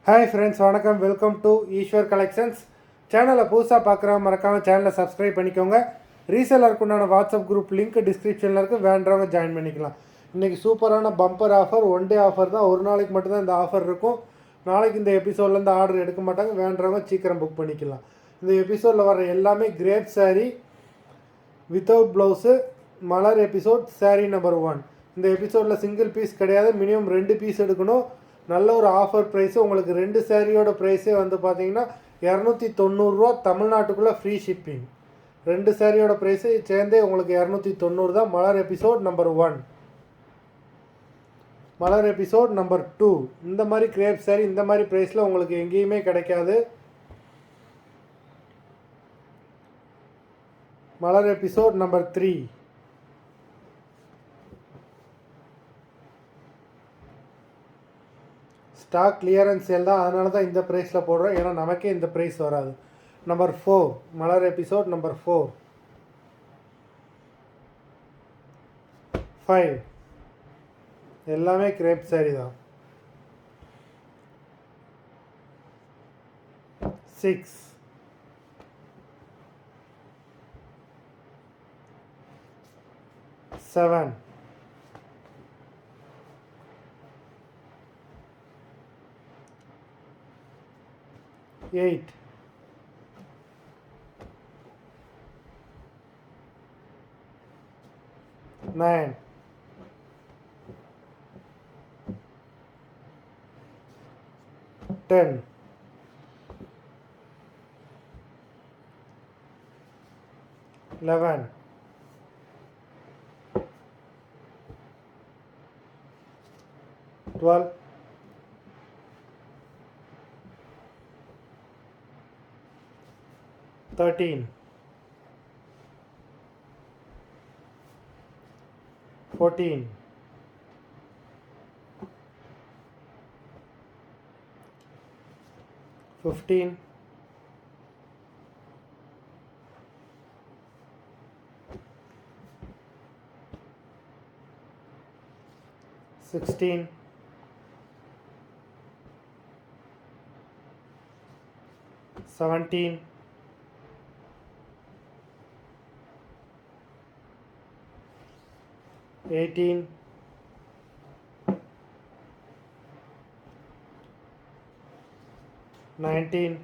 Hi friends, வணக்கம். Welcome to Eswar collections. சேனலை புதுசாக பார்க்குறவங்க மறக்காமல் சேனலை சப்ஸ்கிரைப் பண்ணிக்கோங்க. ரீசேலருக்கு உண்டான வாட்ஸ்அப் குரூப் லிங்க் டிஸ்கிரிப்ஷனில் இருக்குது, வேண்டவங்க ஜாயின் பண்ணிக்கலாம். இன்றைக்கி சூப்பரான bumper offer, one day offer தான். ஒரு நாளைக்கு மட்டும்தான் இந்த ஆஃபர் இருக்கும். நாளைக்கு இந்த எபிசோட்லேருந்து ஆர்டர் எடுக்க மாட்டாங்க, வேண்டவங்க சீக்கிரம் புக் பண்ணிக்கலாம். இந்த எபிசோடில் வர எல்லாமே கிரேப் சாரீ வித்தவுட் ப்ளவுஸு, மலர் எபிசோட் சாரீ நம்பர் 1. இந்த எபிசோடில் சிங்கிள் பீஸ் கிடையாது, மினிமம் 2 பீஸ் எடுக்கணும். நல்ல ஒரு ஆஃபர் ப்ரைஸு. உங்களுக்கு 2 சாரியோட ப்ரைஸே வந்து பார்த்தீங்கன்னா 290 தமிழ்நாட்டுக்குள்ளே ஃப்ரீ ஷிப்பிங். 2 சாரியோட ப்ரைஸு சேர்ந்தே உங்களுக்கு 290 தான். மலர் எபிசோட் நம்பர் 1, மலர் எபிசோட் நம்பர் 2. இந்த மாதிரி கிரேப் சாரி இந்த மாதிரி ப்ரைஸில் உங்களுக்கு எங்கேயுமே கிடைக்காது. Malar episode number 3. Stock clearance sale தான், அதனால தான் இந்த ப்ரைஸில் போடுறோம். ஏன்னா நமக்கே இந்த ப்ரைஸ் வராது. நம்பர் 4, மலர் எபிசோட் நம்பர் 4. 5 எல்லாமே கிரேப் சாரி தான். 6 7 8 9 10 11 12 13 14 15 16 17 18 19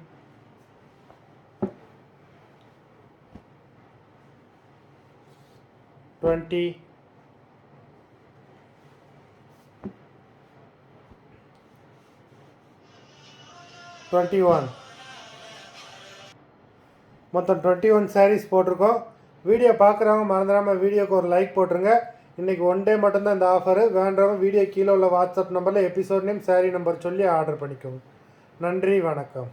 20 21. மொத்தம் 21 சாரீஸ் போட்டிருக்கோம். வீடியோ பார்க்குறவங்க மறந்துடாமல் வீடியோக்கு ஒரு லைக் போட்டுருங்க. இன்றைக்கி ஒன் டே மட்டும்தான் இந்த ஆஃபரு. வேண்டவங்க வீடியோ கீழே உள்ள வாட்ஸ்அப் நம்பரில் எபிசோட் நேம் சாரீ நம்பர் சொல்லி ஆர்டர் பண்ணிக்கோங்க. நன்றி, வணக்கம்.